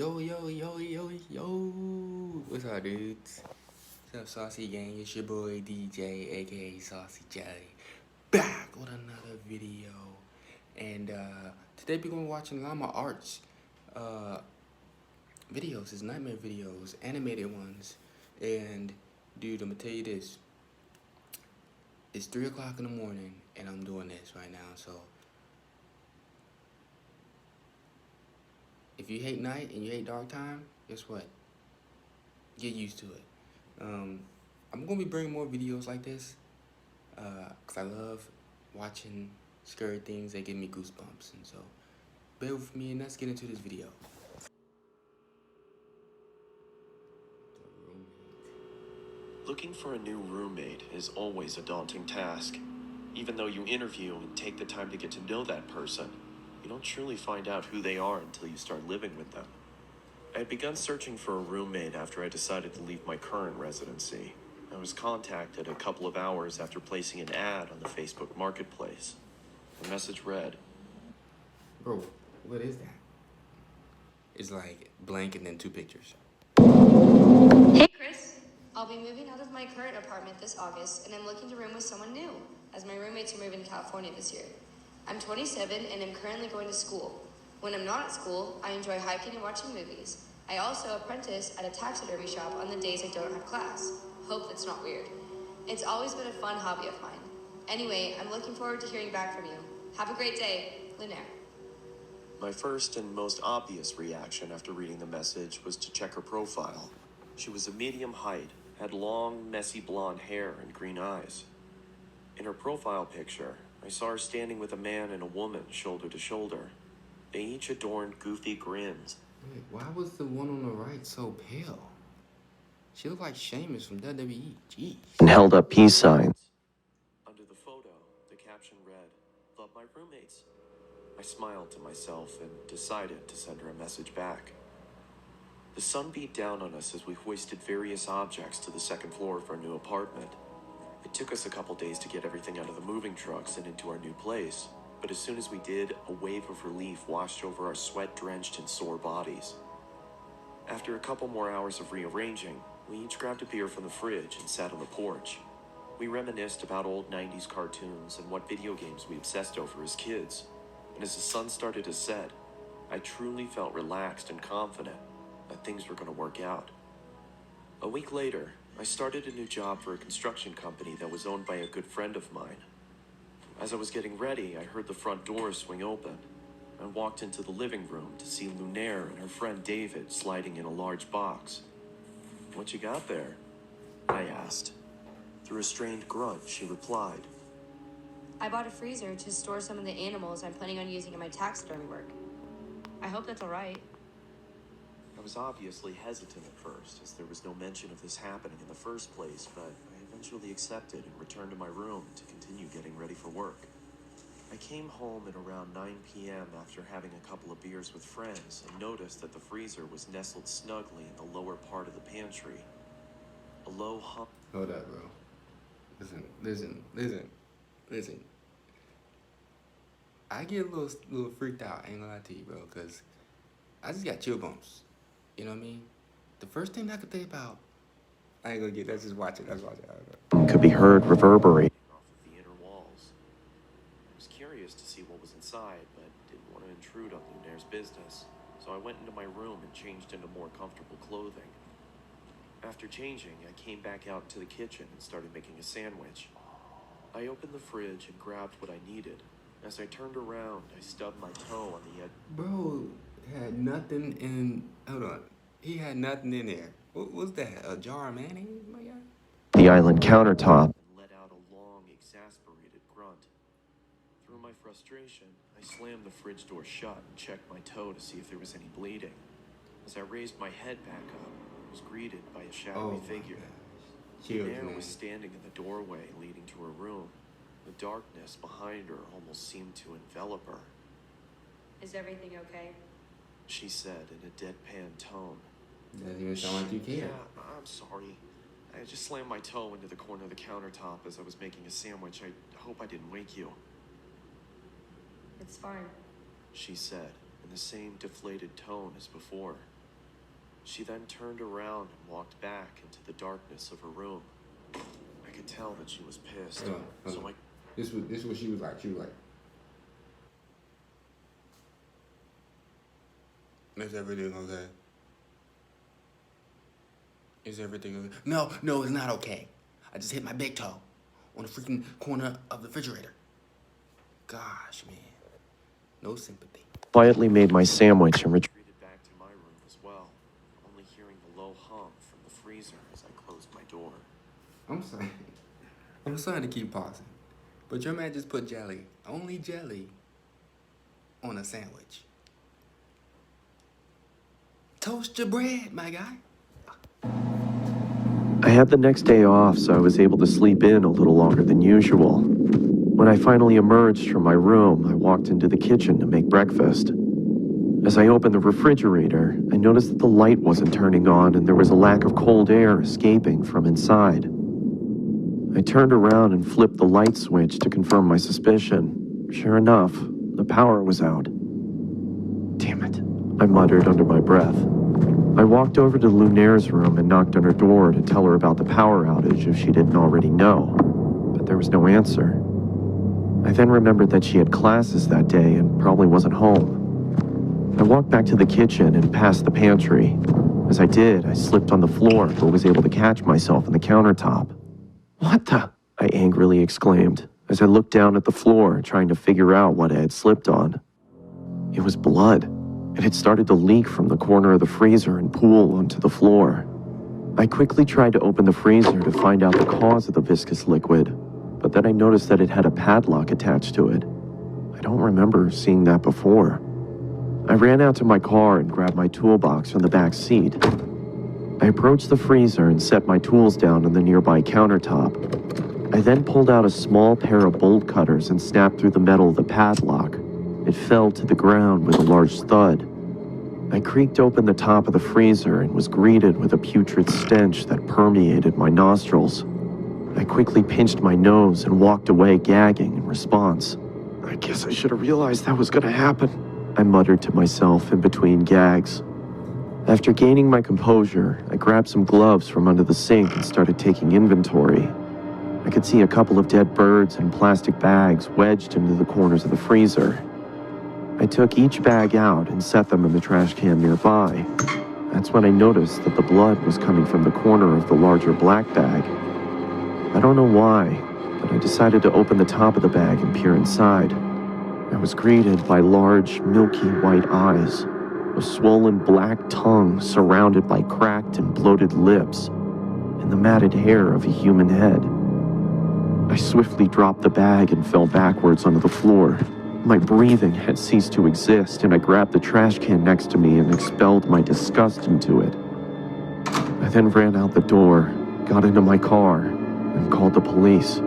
Yo, yo, yo, yo, yo. What's up, dudes? What's up, Saucy Gang? It's your boy DJ AKA SAUCYJELLY. Back with another video. And today we're going to be watching Llama Arts videos, his nightmare videos, animated ones. And dude, I'm going to tell you this. It's 3 o'clock in the morning and I'm doing this right now, so if you hate night and you hate dark time, guess what? Get used to it. I'm gonna be bringing more videos like this, cause I love watching scary things that give me goosebumps, and so bear with me and let's get into this video. Looking for a new roommate is always a daunting task. Even though you interview and take the time to get to know that person, you don't truly find out who they are until you start living with them. I had begun searching for a roommate after I decided to leave my current residency. I was contacted a couple of hours after placing an ad on the Facebook Marketplace. The message read, Bro, what is that? It's like blank and then 2 pictures. Hey Chris, I'll be moving out of my current apartment this August and I'm looking to room with someone new, as my roommates are moving to California this year. I'm 27 and I'm currently going to school. When I'm not at school, I enjoy hiking and watching movies. I also apprentice at a taxidermy shop on the days I don't have class. Hope that's not weird. It's always been a fun hobby of mine. Anyway, I'm looking forward to hearing back from you. Have a great day, Lunaire. My first and most obvious reaction after reading the message was to check her profile. She was a medium height, had long, messy blonde hair and green eyes. In her profile picture, I saw her standing with a man and a woman shoulder to shoulder. They each adorned goofy grins. Wait, why was the one on the right so pale? She looked like Sheamus from WWE. Jeez. And held up peace signs. Under the photo, the caption read, "Love my roommates." I smiled to myself and decided to send her a message back. The sun beat down on us as we hoisted various objects to the second floor of our new apartment. It took us a couple days to get everything out of the moving trucks and into our new place, but as soon as we did, a wave of relief washed over our sweat-drenched and sore bodies. After a couple more hours of rearranging, we each grabbed a beer from the fridge and sat on the porch. We reminisced about old 90s cartoons and what video games we obsessed over as kids, and as the sun started to set, I truly felt relaxed and confident that things were going to work out. A week later, I started a new job for a construction company that was owned by a good friend of mine. As I was getting ready, I heard the front door swing open. I walked into the living room to see Lunaire and her friend David sliding in a large box. "What you got there?" I asked. Through a strained grunt, she replied, I bought a freezer to store some of the animals I'm planning on using in my taxidermy work. I hope that's alright. I was obviously hesitant at first, as there was no mention of this happening in the first place, but I eventually accepted and returned to my room to continue getting ready for work. I came home at around 9 p.m. after having a couple of beers with friends and noticed that the freezer was nestled snugly in the lower part of the pantry. A low hum... Hold up, bro. Listen. I get a little freaked out, I ain't gonna lie to you, bro, because I just got chill bumps. You know what I mean? The first thing I could think about, I ain't gonna get, let's watch it. could be heard reverberating off of the inner walls. I was curious to see what was inside, but didn't want to intrude on Lunaire's business, so I went into my room and changed into more comfortable clothing. After changing, I came back out into the kitchen and started making a sandwich. I opened the fridge and grabbed what I needed. As I turned around, I stubbed my toe on the edge. Bro had nothing in, hold on. He had nothing in there. What was that, a jar of mayonnaise, my guy? The island countertop and let out a long, exasperated grunt. Through my frustration, I slammed the fridge door shut and checked my toe to see if there was any bleeding. As I raised my head back up, I was greeted by a shadowy figure. Lunaire was standing in the doorway leading to her room. The darkness behind her almost seemed to envelop her. Is everything okay? She said in a deadpan tone. Doesn't even sound like you care. Yeah, I'm sorry. I just slammed my toe into the corner of the countertop as I was making a sandwich. I hope I didn't wake you. It's fine. She said in the same deflated tone as before. She then turned around and walked back into the darkness of her room. I could tell that she was pissed, so I... This was what she was like. She was like, "Is everything okay? Is everything okay?" No, it's not okay. I just hit my big toe on the freaking corner of the refrigerator. Gosh, man. No sympathy. quietly made my sandwich and retreated back to my room as well, only hearing the low hum from the freezer as I closed my door. I'm sorry to keep pausing, but your man just put jelly, only jelly, on a sandwich. Toast your bread, my guy. I had the next day off, so I was able to sleep in a little longer than usual. When I finally emerged from my room, I walked into the kitchen to make breakfast. As I opened the refrigerator, I noticed that the light wasn't turning on and there was a lack of cold air escaping from inside. I turned around and flipped the light switch to confirm my suspicion. Sure enough, the power was out. Damn it, I muttered under my breath. I walked over to Lunaire's room and knocked on her door to tell her about the power outage if she didn't already know, but there was no answer. I then remembered that she had classes that day and probably wasn't home. I walked back to the kitchen and past the pantry. As I did, I slipped on the floor but was able to catch myself on the countertop. "What the?" I angrily exclaimed as I looked down at the floor trying to figure out what I had slipped on. It was blood. It had started to leak from the corner of the freezer and pool onto the floor. I quickly tried to open the freezer to find out the cause of the viscous liquid, but then I noticed that it had a padlock attached to it. I don't remember seeing that before. I ran out to my car and grabbed my toolbox from the back seat. I approached the freezer and set my tools down on the nearby countertop. I then pulled out a small pair of bolt cutters and snapped through the metal of the padlock. It fell to the ground with a large thud. I creaked open the top of the freezer and was greeted with a putrid stench that permeated my nostrils. I quickly pinched my nose and walked away gagging in response. "I guess I should have realized that was gonna happen," I muttered to myself in between gags. After gaining my composure, I grabbed some gloves from under the sink and started taking inventory. I could see a couple of dead birds and plastic bags wedged into the corners of the freezer. I took each bag out and set them in the trash can nearby. That's when I noticed that the blood was coming from the corner of the larger black bag. I don't know why, but I decided to open the top of the bag and peer inside. I was greeted by large, milky white eyes, a swollen black tongue surrounded by cracked and bloated lips, and the matted hair of a human head. I swiftly dropped the bag and fell backwards onto the floor. My breathing had ceased to exist, and I grabbed the trash can next to me and expelled my disgust into it. I then ran out the door, got into my car, and called the police.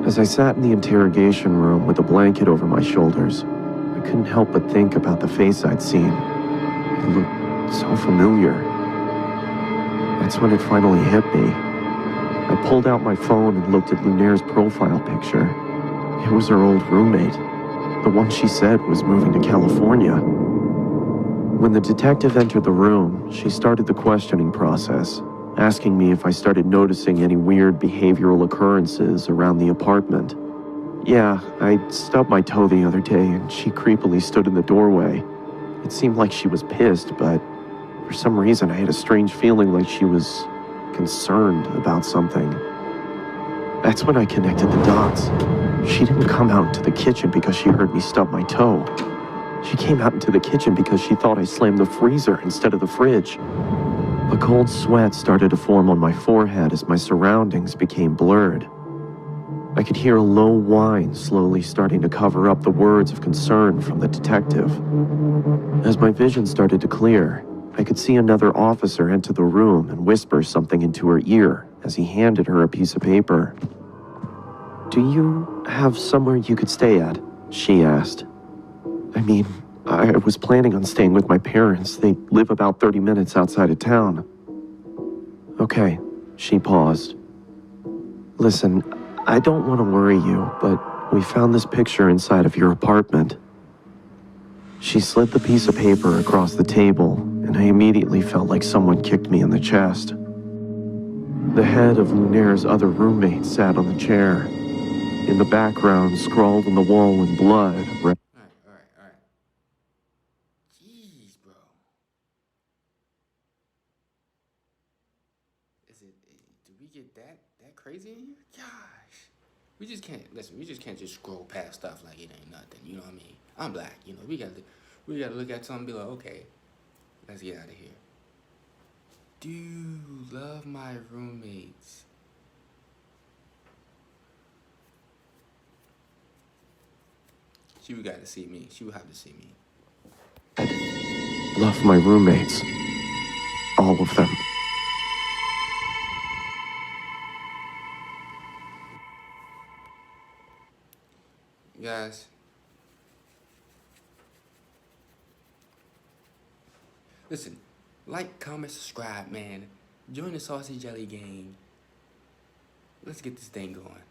As I sat in the interrogation room with a blanket over my shoulders, I couldn't help but think about the face I'd seen. It looked so familiar. That's when it finally hit me. I pulled out my phone and looked at Lunaire's profile picture. It was her old roommate, the one she said was moving to California. When the detective entered the room, she started the questioning process, asking me if I started noticing any weird behavioral occurrences around the apartment. Yeah, I stubbed my toe the other day and she creepily stood in the doorway. It seemed like she was pissed, but for some reason I had a strange feeling like she was concerned about something. That's when I connected the dots. She didn't come out into the kitchen because she heard me stub my toe. She came out into the kitchen because she thought I slammed the freezer instead of the fridge. A cold sweat started to form on my forehead as my surroundings became blurred. I could hear a low whine slowly starting to cover up the words of concern from the detective. As my vision started to clear, I could see another officer enter the room and whisper something into her ear as he handed her a piece of paper. "Do you have somewhere you could stay at?" she asked. "I mean, I was planning on staying with my parents. They live about 30 minutes outside of town." "Okay," she paused. "Listen, I don't want to worry you, but we found this picture inside of your apartment." She slid the piece of paper across the table, and and I immediately felt like someone kicked me in the chest. The head of Lunaire's other roommate sat on the chair. In the background, scrawled on the wall in blood, read, Alright. Jeez, bro. Did we get that crazy in here? Gosh. We just can't just scroll past stuff like it ain't nothing, you know what I mean? I'm black, you know, we gotta look at something and be like, okay, let's get out of here. Dude, love my roommates. She would got to see me. She would have to see me. love my roommates. All of them. Guys, listen, like, comment, subscribe, man. Join the Saucy Jelly gang. Let's get this thing going.